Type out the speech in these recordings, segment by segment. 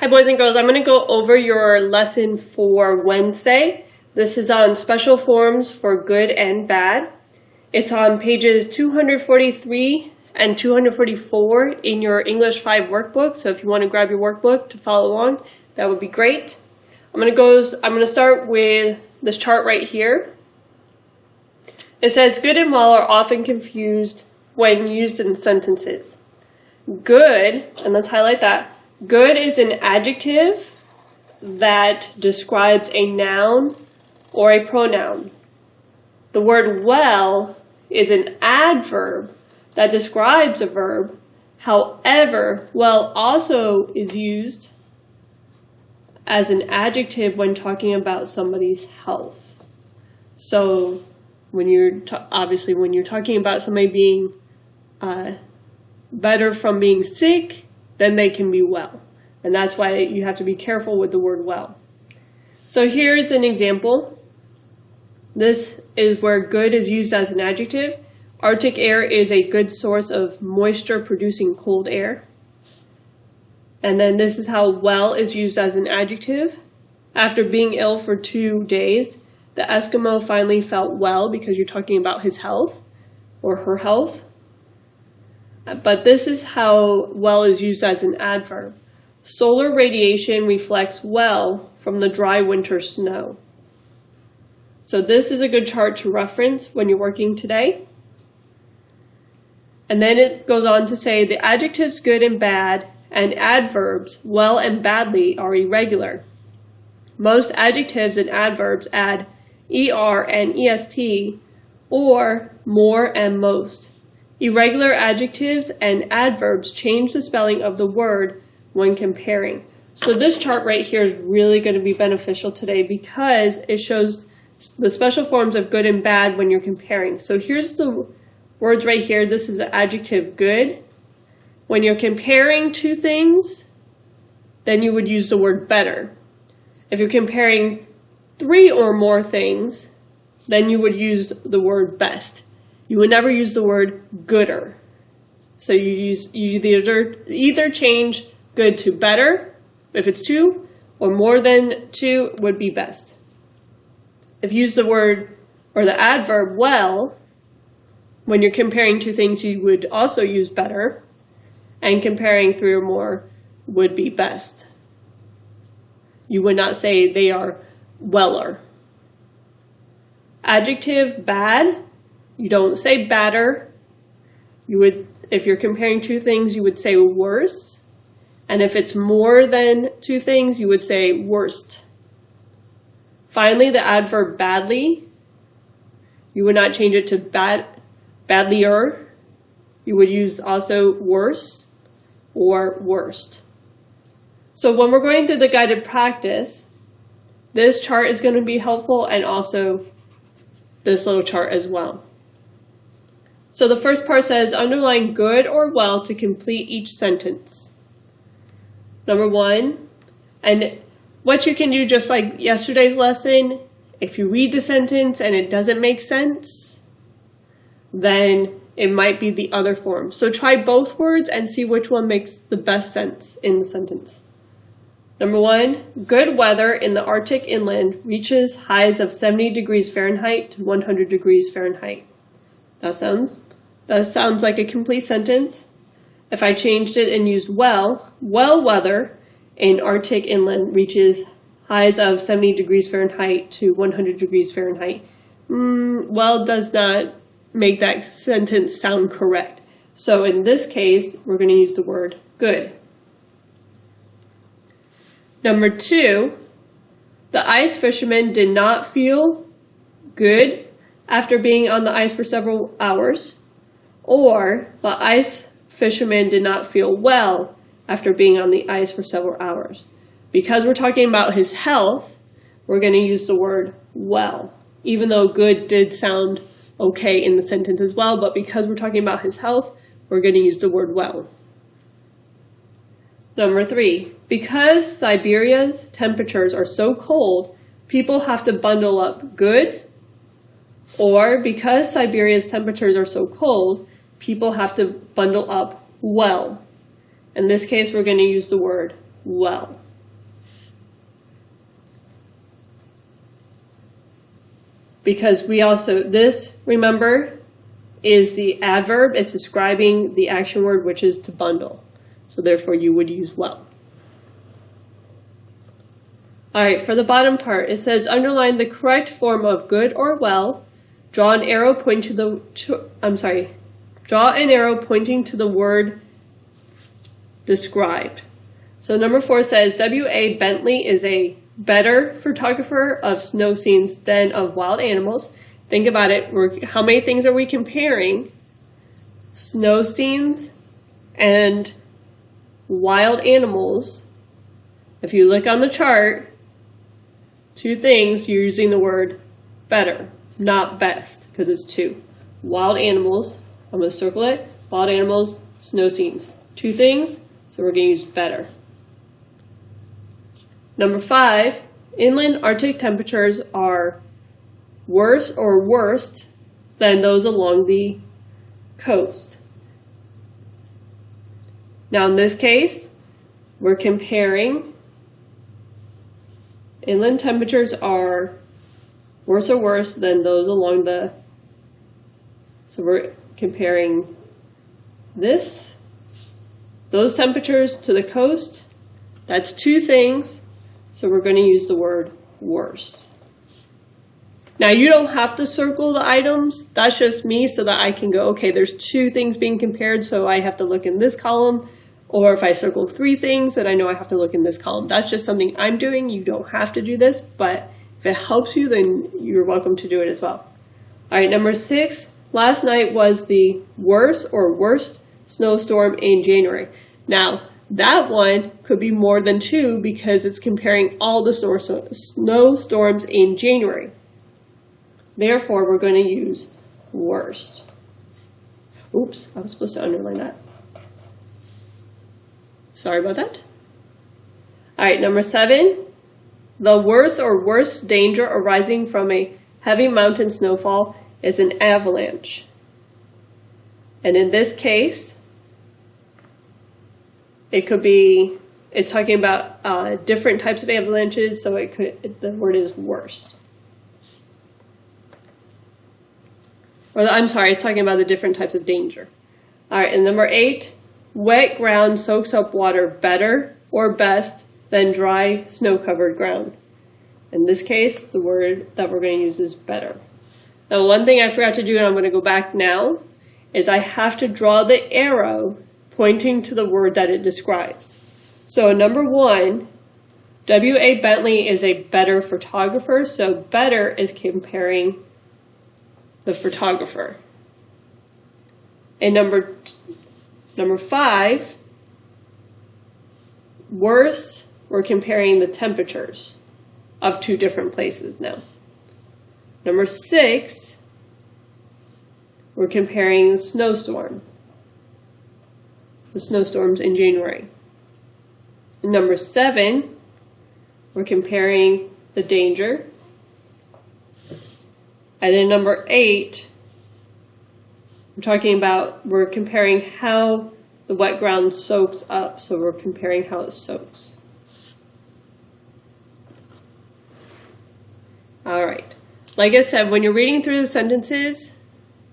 Hi boys and girls, I'm going to go over your lesson for Wednesday. This is on special forms for good and bad. It's on pages 243 and 244 in your English 5 workbook. So if you want to grab your workbook to follow along, that would be great. I'm going to start with this chart right here. It says good and well are often confused when used in sentences. Good, and let's highlight that. Good is an adjective that describes a noun or a pronoun. The word well is an adverb that describes a verb. However, well also is used as an adjective when talking about somebody's health. So when you're talking about somebody being better from being sick, then they can be well. And that's why you have to be careful with the word well. So here's an example. This is where good is used as an adjective. Arctic air is a good source of moisture producing cold air. And then this is how well is used as an adjective. After being ill for 2 days, the Eskimo finally felt well, because you're talking about his health or her health. But this is how well is used as an adverb. Solar radiation reflects well from the dry winter snow. So this is a good chart to reference when you're working today. And then it goes on to say the adjectives good and bad and adverbs well and badly are irregular. Most adjectives and adverbs add er and est or more and most. Irregular adjectives and adverbs change the spelling of the word when comparing. So this chart right here is really going to be beneficial today because it shows the special forms of good and bad when you're comparing. So here's the words right here. This is the adjective good. When you're comparing two things, then you would use the word better. If you're comparing 3 or more things, then you would use the word best. You would never use the word gooder. So you either change good to better, if it's 2, or more than 2 would be best. If you use the word or the adverb well, when you're comparing 2 things, you would also use better, and comparing 3 or more would be best. You would not say they are weller. Adjective bad, you don't say badder. You would, if you're comparing 2 things, you would say worse. And if it's more than 2 things, you would say worst. Finally, the adverb badly, you would not change it to badlier. You would use also worse or worst. So when we're going through the guided practice, this chart is going to be helpful, and also this little chart as well. So the first part says, underline good or well to complete each sentence. Number 1, and what you can do, just like yesterday's lesson, if you read the sentence and it doesn't make sense, then it might be the other form. So try both words and see which one makes the best sense in the sentence. Number 1, good weather in the Arctic inland reaches highs of 70 degrees Fahrenheit to 100 degrees Fahrenheit. That sounds like a complete sentence. If I changed it and used well weather in Arctic inland reaches highs of 70 degrees Fahrenheit to 100 degrees Fahrenheit. Well does not make that sentence sound correct. So in this case, we're going to use the word good. Number 2, the ice fisherman did not feel good after being on the ice for several hours. Or the ice fisherman did not feel well after being on the ice for several hours. Because we're talking about his health, we're going to use the word well. Even though good did sound okay in the sentence as well, but because we're talking about his health, we're going to use the word well. Number 3, because Siberia's temperatures are so cold, people have to bundle up good. Or because Siberia's temperatures are so cold, people have to bundle up well. In this case, we're going to use the word well. because this, remember, is the adverb. It's describing the action word, which is to bundle. So therefore you would use well. All right, for the bottom part, it says underline the correct form of good or well. Draw an arrow pointing to the word described. So number 4 says W.A. Bentley is a better photographer of snow scenes than of wild animals. Think about it. How many things are we comparing? Snow scenes and wild animals. If you look on the chart, 2 things, you're using the word better, not best, because it's 2. Wild animals, I'm going to circle it. Wild animals, snow scenes. 2 things, so we're going to use better. Number 5, inland Arctic temperatures are worse or worst than those along the coast. Now in this case, we're comparing inland temperatures are worse or worse than those along the, so we're comparing those temperatures to the coast. That's 2 things, so we're going to use the word worse. Now you don't have to circle the items, that's just me so that I can go, okay, there's 2 things being compared, so I have to look in this column. Or if I circle 3 things, then I know I have to look in this column. That's just something I'm doing. You don't have to do this, but if it helps you, then you're welcome to do it as well. All right, number 6. Last night was the worst or worst snowstorm in January. Now, that one could be more than 2 because it's comparing all the snowstorms in January. Therefore, we're going to use worst. Oops, I was supposed to underline that. Sorry about that. All right, number 7. The worst or worst danger arising from a heavy mountain snowfall is an avalanche. And in this case, it's talking about different types of avalanches, so the word is worst. It's talking about the different types of danger. All right, and number 8. Wet ground soaks up water better or best than dry snow-covered ground. In this case, the word that we're going to use is better. Now, one thing I forgot to do, and I'm going to go back now, is I have to draw the arrow pointing to the word that it describes. So number 1, W.A. Bentley is a better photographer, so better is comparing the photographer. And number 5, worse, we're comparing the temperatures of 2 different places now. Number 6, we're comparing the snowstorms in January. And number 7, we're comparing the danger. And then number 8, we're comparing how the wet ground soaks up, so we're comparing how it soaks. All right. Like I said, when you're reading through the sentences,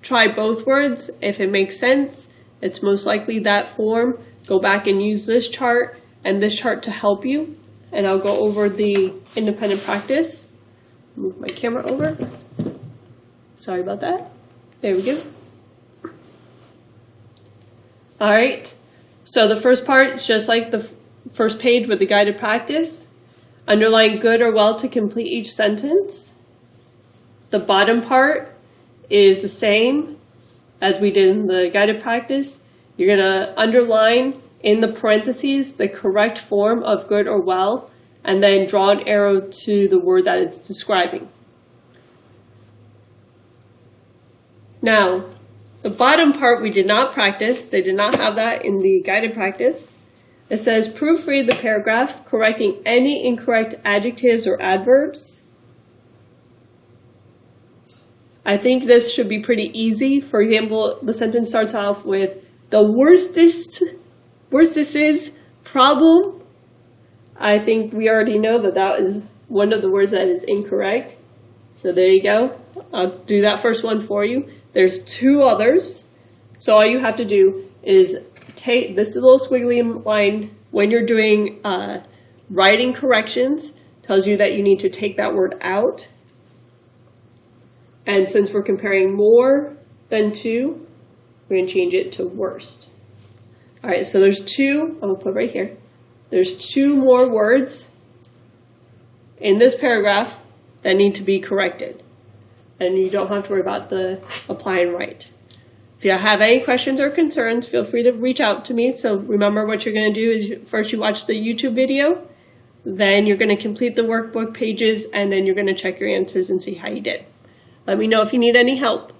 try both words. If it makes sense, it's most likely that form. Go back and use this chart and this chart to help you. And I'll go over the independent practice. Move my camera over. Sorry about that. There we go. All right, so the first part is just like the first page with the guided practice. Underline good or well to complete each sentence. The bottom part is the same as we did in the guided practice. You're going to underline in the parentheses the correct form of good or well, and then draw an arrow to the word that it's describing. Now, the bottom part we did not practice. They did not have that in the guided practice. It says proofread the paragraph, correcting any incorrect adjectives or adverbs. I think this should be pretty easy. For example, the sentence starts off with the worstest is problem. I think we already know that is one of the words that is incorrect. So there you go. I'll do that first one for you. There's two others. So all you have to do is take this little squiggly line when you're doing writing corrections, tells you that you need to take that word out. And since we're comparing more than two, we're going to change it to worst. All right, so there's two, I'm going to put right here. There's two more words in this paragraph that need to be corrected. And you don't have to worry about the apply and write. If you have any questions or concerns, feel free to reach out to me. So remember, what you're going to do is first you watch the YouTube video, then you're going to complete the workbook pages, and then you're going to check your answers and see how you did. Let me know if you need any help.